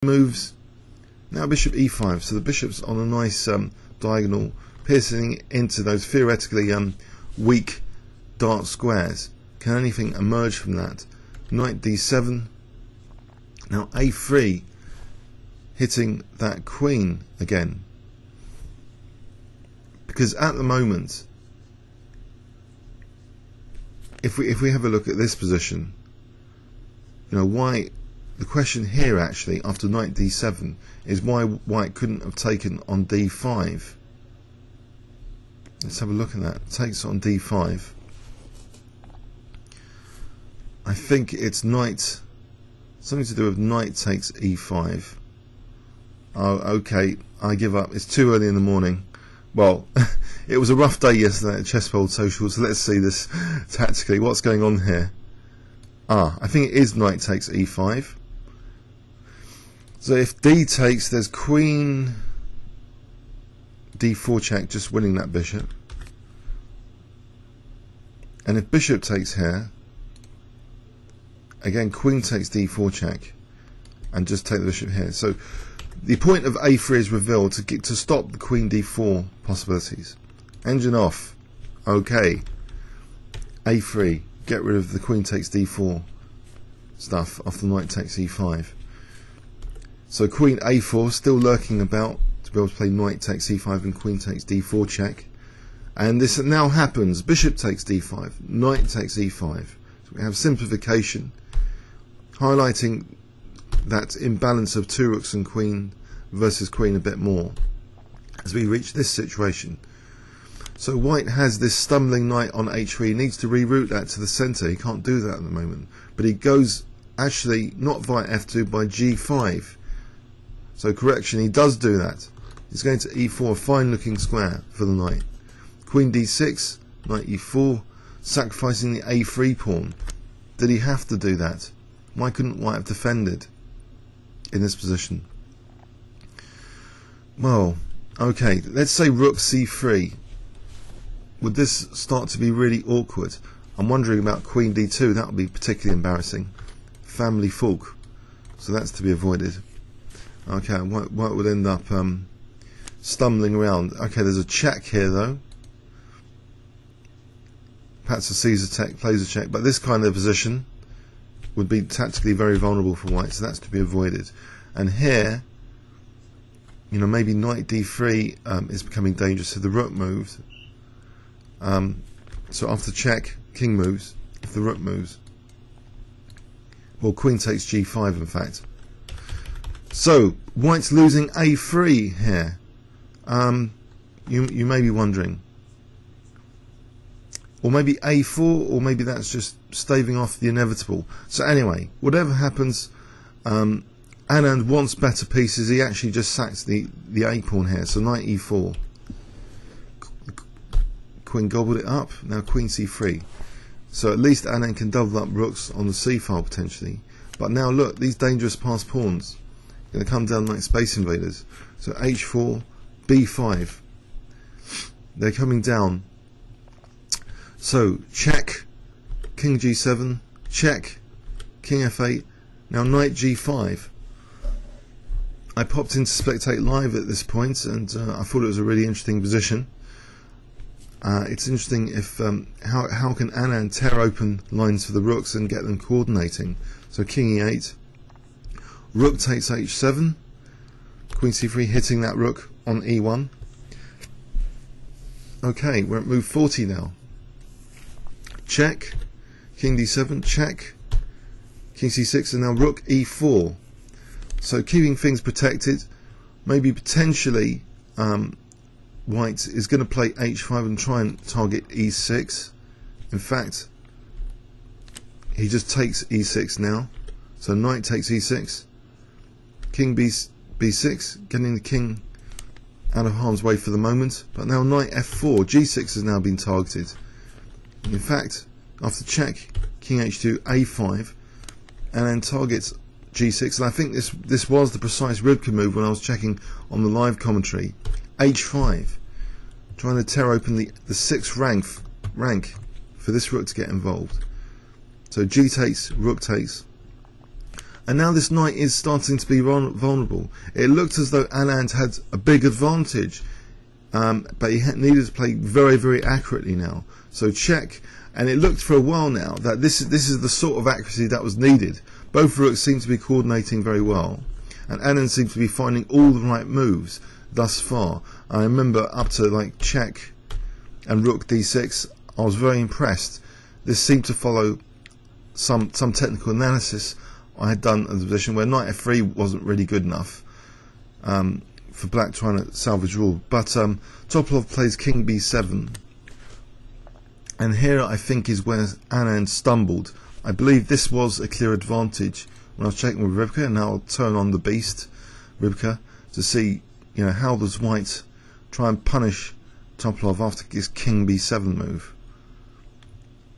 moves. Now bishop e5, so the bishop's on a nice diagonal, piercing into those theoretically weak dark squares. Can anything emerge from that? Knight d7. Now a3, hitting that queen again, because at the moment, if we have a look at this position, you know, why the question here actually after knight d7 is why white couldn't have taken on d5. Let's have a look at that. Takes on d5. I think it's knight, something to do with knight takes e5. Oh, okay, I give up. It's too early in the morning. Well, it was a rough day yesterday at Chessboard Social, so let's see this tactically. What's going on here? I think it is knight takes e5. So if d takes, there's queen d4 check, just winning that bishop. And if bishop takes here, again queen takes d4 check, and just take the bishop here. So the point of a3 is revealed to stop the queen d4 possibilities. Engine off. Okay. a3. Get rid of the queen takes d4 stuff off the knight takes e5. So queen a4 still lurking about to be able to play knight takes e5 and queen takes d4 check. And this now happens. Bishop takes d5. Knight takes e5. So we have simplification, highlighting that imbalance of two rooks and queen versus queen a bit more as we reach this situation. So white has this stumbling knight on h3. He needs to reroute that to the center. He can't do that at the moment, but he goes actually not via f2 by g5. So correction, he does do that. He's going to e4, a fine looking square for the knight. Queen d6, knight e4, sacrificing the a3 pawn. Did he have to do that? Why couldn't white have defended in this position? Well, okay, let's say rook c3. Would this start to be really awkward? I'm wondering about queen d2. That would be particularly embarrassing. Family fork. So that's to be avoided. Okay, white would end up stumbling around. Okay, there's a check here though. Perhaps a Caesar check, plays a check, but this kind of position would be tactically very vulnerable for white, so that's to be avoided. And here, you know, maybe knight d3 is becoming dangerous, so the rook moved. So after check, king moves. If the rook moves, well, queen takes g5 in fact. So white's losing a3 here. You may be wondering, or maybe a4, or maybe that's just staving off the inevitable. So anyway, whatever happens, Anand wants better pieces. He actually just sacks the a pawn here. So knight e4. Queen gobbled it up. Now queen c3. So at least Anand can double up rooks on the c file potentially. But now look, these dangerous passed pawns are going to come down like space invaders. So h4, b5. They're coming down. So check, king g7, check, king f8. Now knight g5. I popped into Spectate Live at this point, and I thought it was a really interesting position. It's interesting if how can Anand tear open lines for the rooks and get them coordinating. So king e8, rook takes h7, queen c3 hitting that rook on e1. Okay, we're at move 40 now. Check, king d7, check, king c6, and now rook e4. So keeping things protected, maybe potentially white is going to play h5 and try and target e6. In fact, he just takes e6 now. So knight takes e6, king b6, getting the king out of harm's way for the moment. But now knight f4, g6 has now been targeted. In fact, after check, king h2, a5, and then targets g6. And I think this was the precise Ribka move when I was checking on the live commentary. h5, trying to tear open the 6th rank for this rook to get involved. So g takes, rook takes. and now this knight is starting to be vulnerable. It looked as though Anand had a big advantage, but he needed to play very, very accurately now. So check, and it looked for a while now that this is the sort of accuracy that was needed. Both rooks seem to be coordinating very well, and Anand seems to be finding all the right moves thus far. I remember up to like check and rook d6, I was very impressed. This seemed to follow some technical analysis I had done in the position where knight f3 wasn't really good enough for black trying to salvage rule. But Topalov plays king b7, and here I think is where Anand stumbled. I believe this was a clear advantage when I was checking with Rybka, and now I'll turn on the beast Rybka to see, you know, how does white try and punish Topalov after his king b7 move.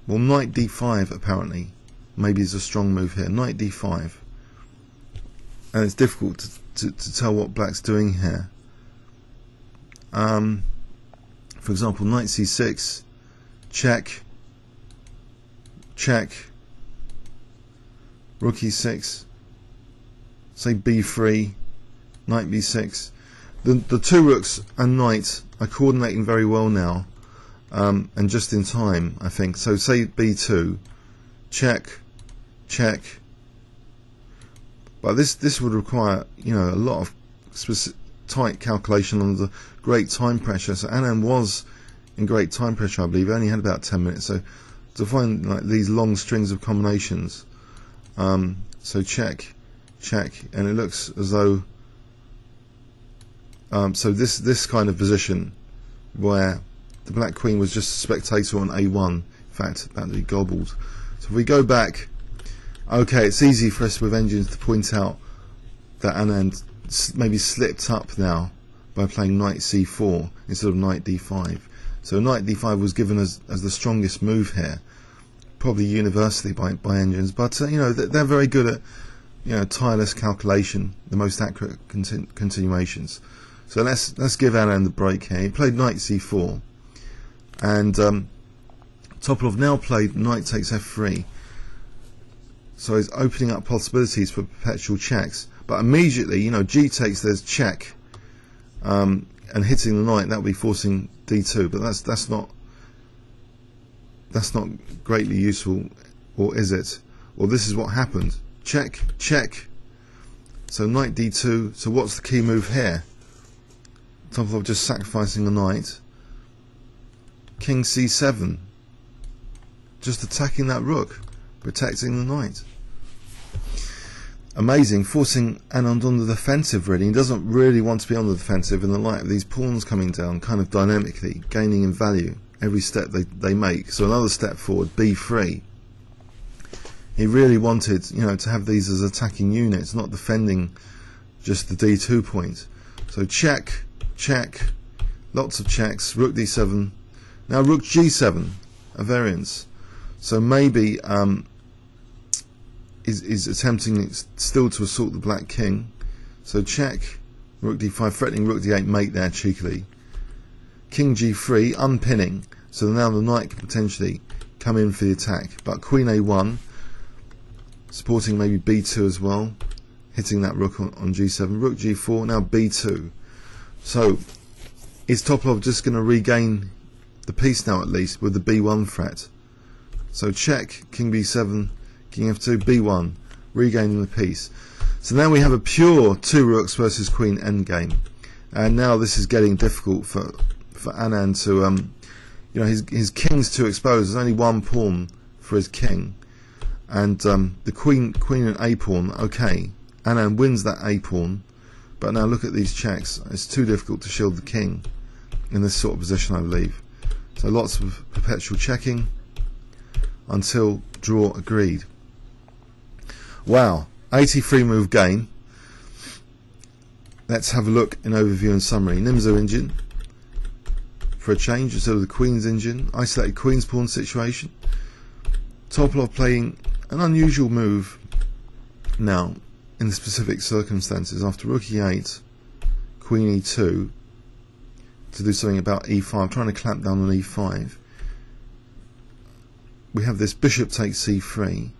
Well, knight d5 apparently maybe is a strong move here. Knight d5, and it's difficult to tell what black's doing here. For example, knight c6, check, check, rook e6, say b3, knight b6. The two rooks and knight are coordinating very well now, and just in time, I think. So say b2, check, check. But this would require, you know, a lot of tight calculation under great time pressure. So Anand was in great time pressure, I believe. He only had about 10 minutes. So to find like these long strings of combinations, so check, check, and it looks as though so this kind of position where the black queen was just a spectator on a1, in fact about to be gobbled. So if we go back, okay, it's easy for us with engines to point out that Anand maybe slipped up now by playing knight c4 instead of knight d5. So knight d5 was given as the strongest move here, probably universally by engines, but you know, they're very good at, you know, tireless calculation, the most accurate continuations. So let's give Anand the break here. He played knight c4, and Topalov now played knight takes f3. So he's opening up possibilities for perpetual checks. But immediately, you know, g takes, there's check, and hitting the knight, that would be forcing d2. But that's not greatly useful, or is it? Well, this is what happened. Check, check. So knight d2. So what's the key move here? Topalov just sacrificing the knight. King c7. Just attacking that rook, protecting the knight. Amazing, forcing Anand on the defensive really. He doesn't really want to be on the defensive in the light of these pawns coming down kind of dynamically, gaining in value every step they make. So another step forward, b3. He really wanted, you know, to have these as attacking units, not defending just the d2 point. So check, check, lots of checks, rook d7. Now rook g7, a variance. So maybe is attempting still to assault the black king. So check, rook d5, threatening rook d8 mate there cheekily. King g3, unpinning. So now the knight can potentially come in for the attack. But queen a1, supporting maybe b2 as well, hitting that rook on g7. Rook g4, now b2. So is Topalov just going to regain the piece now at least with the b1 threat? So check, king b7, king f2, b1, regaining the piece. So now we have a pure two rooks versus queen endgame, and now this is getting difficult for Anand to, you know, his king's too exposed. There's only one pawn for his king, and the queen and a pawn. Okay, Anand wins that a pawn, but now look at these checks. It's too difficult to shield the king in this sort of position, I believe. So lots of perpetual checking until draw agreed. Wow, 83 move game. Let's have a look in overview and summary. Nimzo engine for a change instead of the queen's engine. Isolated queen's pawn situation. Topalov playing an unusual move now in the specific circumstances after rook e8, queen e2 to do something about e5, trying to clamp down on e5. We have this bishop takes c3.